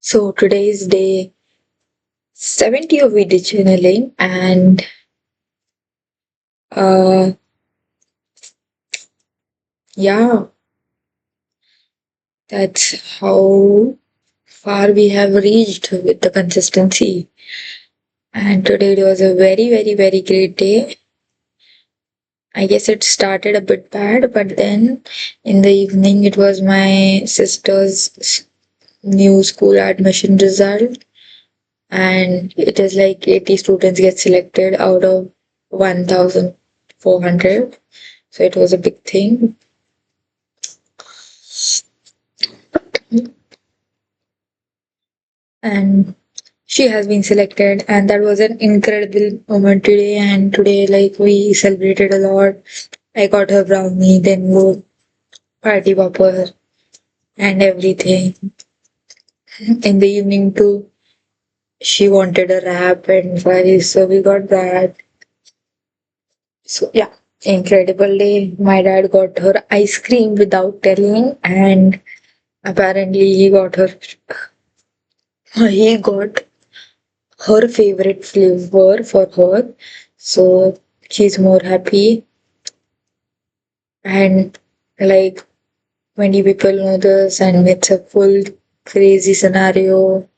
So today is day 70 of video journaling, and uh, yeah, that's how far we have reached with the consistency. And today it was a very, very, very great day. I guess it started a bit bad, but then in the evening it was my sister's new school admission result, and it is like 80 students get selected out of 1,400. So it was a big thing. And she has been selected, and that was an incredible moment today. And today, like, we celebrated a lot. I got her brownie, then go party popper and everything. In the evening too, she wanted a wrap and fries, so we got that. So yeah, incredible day. My dad got her ice cream without telling, and apparently he got her favorite flavor for her. So she's more happy. And like, many people know this, and it's a full crazy scenario.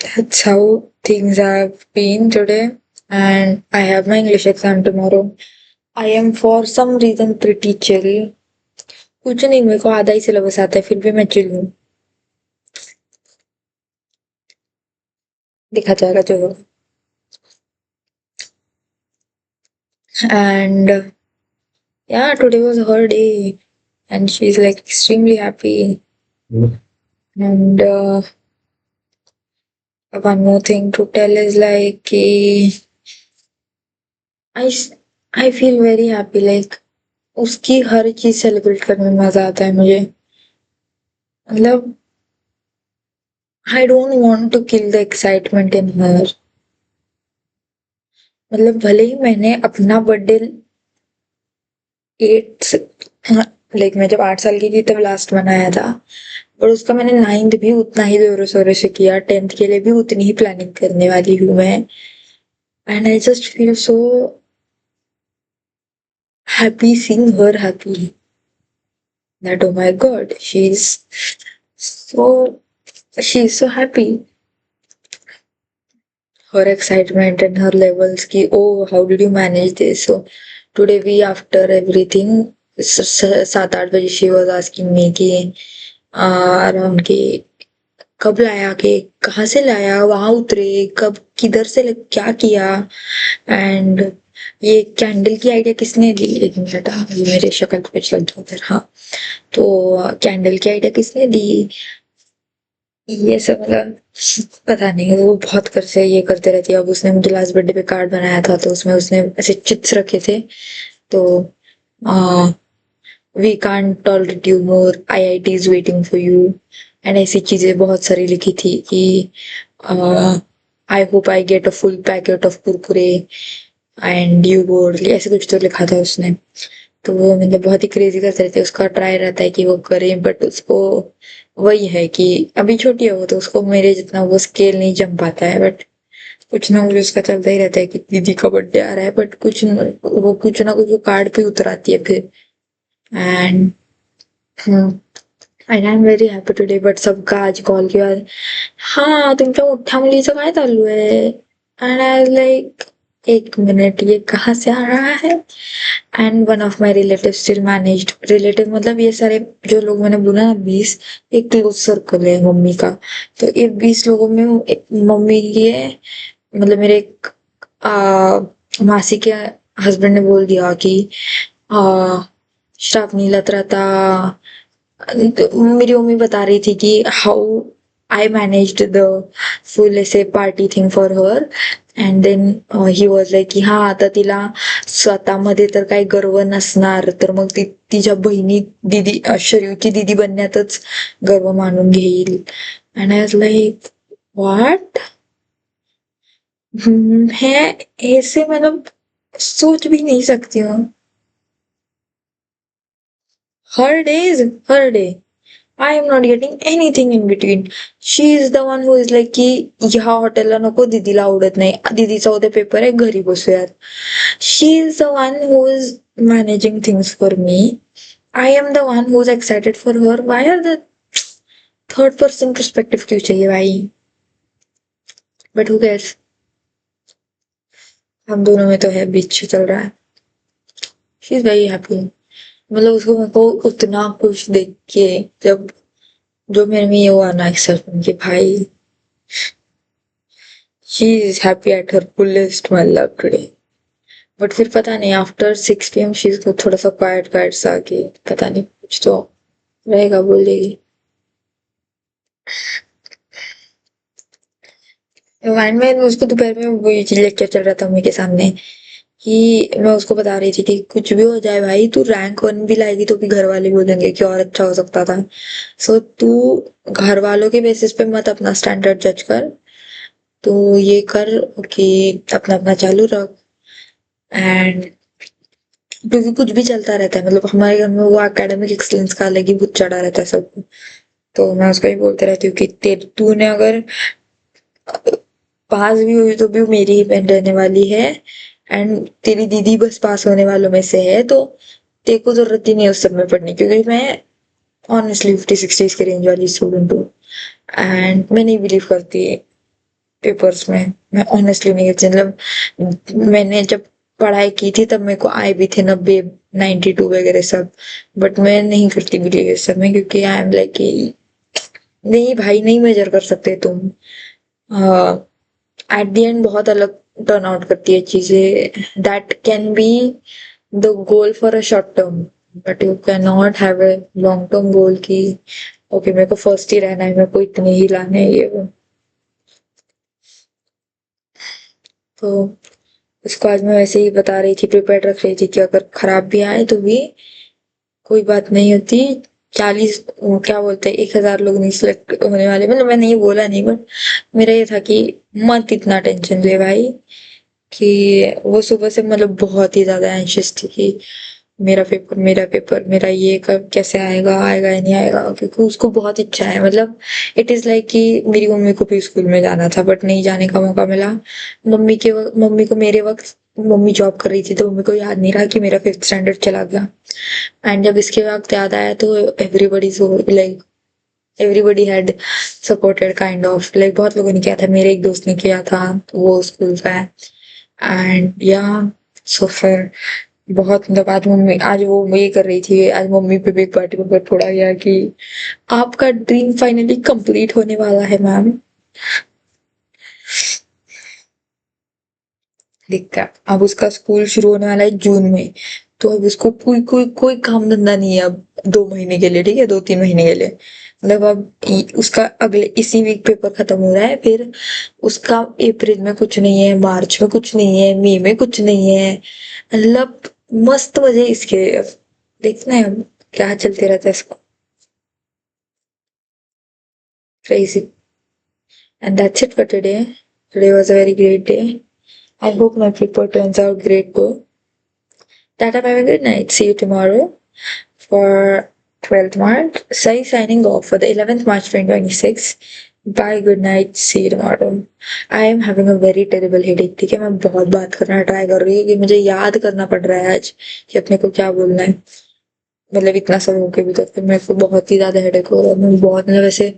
That's how things have been today. And I have my English exam tomorrow. I am for some reason pretty chill. कुछ नहीं, मेरे को आधा ही syllabus आता है, फिर भी मैं चिल हूँ. देखा जाएगा जो होगा. And yeah, today was her day, and she's like extremely happy. And one more thing to tell is like, I I feel very happy. Like, उसकी हर चीज सेलिब्रेट करने में मजा आता है मुझे. मतलब, I don't want to kill the excitement in her. मतलब, भले ही मैंने अपना बर्थडे 8 लाइक मैं जब 8 साल की थी तब लास्ट मनाया था, और उसका मैंने 9th भी उतना ही जोरों शोरों से किया. 10th के लिए भी उतनी ही प्लानिंग करने वाली हूँ मैं. And I just feel so happy seeing her happy. That, oh my god, so she's so happy. Her excitement and her levels ki, oh, how did you manage this? So today we, after everything, 7-8 बजे she was asking me कि around के कब लाया cake, कहाँ से लाया, वहां उतरे कब, किधर से क्या किया, एंड ये कैंडल की आइडिया किसने दी. एक मिनट, ये मेरे शक्ल पे चल दो उधर. हाँ, तो कैंडल की आइडिया किसने दी, ये सब. मतलब, पता नहीं, वो बहुत कर से ये करते रहती है. अब उसने मुझे लास्ट बर्थडे पे कार्ड बनाया था, तो उसमें उसने ऐसे चिट्स रखे थे. तो we can't tolerate you more, IIT is waiting for you, and ऐसी चीजें बहुत सारी लिखी थी कि I hope I get a full packet of Kurkure and you bored, ऐसे कुछ तो लिखा था उसने. तो वो मतलब बहुत ही क्रेजी करते रहते. उसका ट्राई रहता है कि वो करे, बट उसको वही है कि अभी छोटी है वो, तो उसको मेरे जितना वो स्केल नहीं जम पाता है. बट कुछ ना कुछ उसका चलता ही रहता है कि दीदी का बर्थडे आ रहा है, बट कुछ ना कुछ वो कार्ड पे उतराती है फिर. And and I am very happy today. But सबका आज कॉल के बाद, हाँ तुमच्या मोठ्या मुलीचं काय चालू आहे. एंड आई लाइक, एक मिनट, ये कहाँ से आ रहा है. And one of my relative still managed. Relative मतलब ये सारे जो लोग मैंने बोला ना, 20, एक क्लोज सर्कल है मम्मी का. तो ये 20 लोगों में मम्मी की है. मतलब मेरे एक मासी के हस्बैंड ने बोल दिया कि श्रावणी लतरता. तो मेरी मम्मी बता रही थी कि how I managed the full ऐसे party thing for her. And then he was like की हा, आता तिला स्वतःमध्ये तर काही गर्व नसणार, तर मग ती तिच्या बहिणी दीदी, शरीरची दीदी बनण्यातच गर्व मानून घेईल. And I was like, what. है, ऐसे मतलब सोच भी नहीं सकती हूँ. Her day is her day. I am not getting anything in between. She is the one who is like की ह्या हॉटेलला नको, दीदीला आवडत नाही, दीदीचा उद्या पेपर आहे, घरी बसूयात. She is the one who is managing things for me. I am the one who is excited for her. Why are the third person perspective क्यों चाहिए भाई? But who cares? हम दोनों में तो है, बीच चल रहा है. She is very happy. मतलब उसको, मेरे को उतना खुश देख के, जब जो मेरे में ये हुआ ना एक्साइटमेंट कि भाई she is happy at her fullest मतलब today. बट फिर पता नहीं आफ्टर 6 PM शी को थोड़ा सा क्वाइट क्वाइट सा कि पता नहीं कुछ तो रहेगा, बोलेगी. माइंड में उसको दोपहर में वही चीज लेक्चर चल रहा था मम्मी के सामने कि मैं उसको बता रही थी कि कुछ भी हो जाए भाई, तू रैंक 1 भी लाएगी तो भी घर वाले बोलेंगे कि और अच्छा हो सकता था. सो तू घर वालों के बेसिस पे मत अपना स्टैंडर्ड जज कर. तो ये कर कि अपना अपना चालू रख. एंड क्योंकि कुछ भी चलता रहता है, मतलब हमारे घर में वो एकेडमिक एक्सलेंस का अलग ही भूत चढ़ा रहता है सबको. तो मैं उसको ही बोलते रहती हूँ कि तूने अगर पास भी हुई तो भी मेरी ही बहन रहने वाली है, एंड तेरी दीदी बस पास होने वालों में से है, तो तेरे को जरूरत ही नहीं है उस सब में पढ़ने की, क्योंकि मैं ऑनेस्टली 50-60 की रेंज वाली स्टूडेंट हूँ. एंड मैं नहीं बिलीव करती पेपर्स में. मैं ऑनेस्टली नहीं करती. मतलब मैंने जब पढ़ाई की थी तब मेरे को आए भी थे 90, 92 वगैरह सब. बट मैं नहीं करती बिलीव इस सब में, क्योंकि आई एम लाइक नहीं भाई, नहीं मेजर कर सकते तुम. एट द एंड बहुत अलग टर्न आउट करती है चीजें. That can be the goal for a short term, but you can not have a long term goal की ओके मेरे को फर्स्ट ही रहना है, मेरे को इतने ही लाने हैं, ये वो. तो उसको आज मैं वैसे ही बता रही थी, प्रिपेयर रख रही थी कि अगर खराब भी आए तो भी कोई बात नहीं होती. 40 क्या बोलते हैं, 1000 लोग नहीं सिलेक्ट होने वाले. मतलब मैंने ये बोला नहीं, बट मेरा ये था कि मत इतना टेंशन ले भाई. कि वो सुबह से मतलब बहुत ही ज्यादा एंशियस थी कि मेरा पेपर मेरा ये कब कैसे आएगा, आएगा या नहीं आएगा, क्योंकि उसको बहुत इच्छा है. मतलब इट इज लाइक कि मेरी मम्मी को भी स्कूल में जाना था बट नहीं जाने का मौका मिला. मम्मी को मेरे वक्त मम्मी जॉब कर रही थी, तो मम्मी को याद नहीं रहा कि मेरा 5th स्टैंडर्ड चला गया. एंड जब इसके वक्त याद आया तो everybody so like everybody had supported kind of, like बहुत लोगों ने किया था. मेरे एक दोस्त ने किया था, वो स्कूल का है. एंड या सो फिर बहुत मतलब आज वो ये कर रही थी, आज मम्मी पे भी एक पार्टी पेपर फोड़ा गया कि आपका ड्रीम फाइनली कंप्लीट होने वाला है मैम. देखता है, अब उसका स्कूल शुरू होने वाला है जून में. तो अब उसको कोई काम धंधा नहीं है अब 2 महीने के लिए, ठीक है, 2-3 महीने के लिए. मतलब अब उसका अगले इसी वीक पेपर खत्म हो रहा है. फिर उसका अप्रैल में कुछ नहीं है, मार्च में कुछ नहीं है, मई में कुछ नहीं है. मतलब मस्त मजे इसके. अब देखना है अब क्या चलते रहता है इसको. Crazy. And that's it for today. Today was a very great day. I hope my paper turns out great too. Tata, have a good night. See you tomorrow for 12th March. Sai signing off for the 11th March 2026. Bye, good night. See you tomorrow. I am having a very terrible headache. ठीक है, मैं बहुत बात करना try कर रही हूँ कि मुझे याद करना पड़ रहा है आज कि अपने को क्या बोलना है. मतलब इतना सब होके भी तो फिर मेरे को बहुत ही ज्यादा हेडेक हो रहा है. मैं बहुत मतलब ऐसे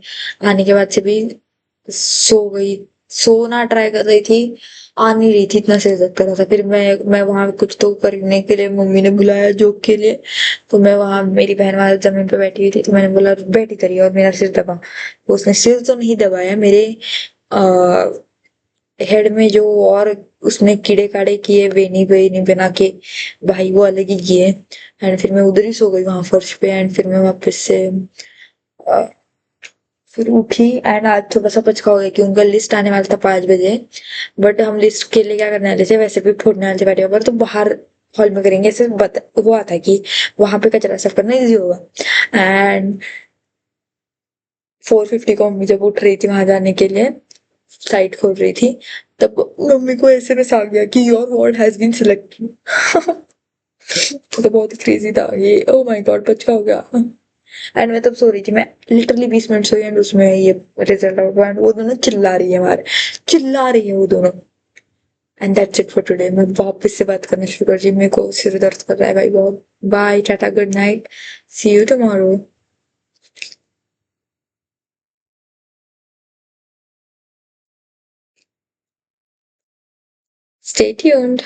आने के बाद से भी सो गई, सोना ट्राई कर रही थी, आ नहीं रही थी, इतना सिर दर्द कर रहा था. फिर मैं वहां कुछ तो करने के लिए मम्मी ने बुलाया जोक के लिए. तो मैं वहां मेरी बहन वहां जमीन पे बैठी हुई थी, तो मैंने बोला बैठी करिए और मेरा सिर दबा. तो उसने सिर तो नहीं दबाया, मेरे हेड में जो और उसने कीड़े काड़े किए वेनी वेनी बना के भाई, वो अलग ही किए. एंड फिर मैं उधर ही सो गई वहां फर्श पे. एंड फिर मैं वापस से फिर उठी. एंड आज थोड़ा सा पछता हो गया कि उनका लिस्ट आने वाला था 5 बजे. बट हम लिस्ट के लिए क्या करने वाले थे, वैसे भी फोड़ने वाले थे बैठे ऊपर, तो बाहर हॉल में करेंगे. ऐसे हुआ था कि वहां पे कचरा साफ करना इजी होगा. एंड 4:50 को मम्मी जब उठ रही थी वहां जाने के लिए, साइट खोल रही थी, तब मम्मी को एसएमएस आ गया कि your ward has been selected. तो बहुत क्रेजी था ये. ओ माय गॉड, बच्चा हो गया. एंड मैं तब सो रही थी, मैं लिटरली 20 मिनट सोई एंड उसमें ये रिजल्ट आउट हुआ एंड वो दोनों चिल्ला रही है हमारे, चिल्ला रही है वो दोनों। And that's it for today. मैं वापस से बात करना शुरू कर दी, मेरे को सिर दर्द कर रहा है भाई बहुत। Bye, tata, good night, see you tomorrow. Stay tuned.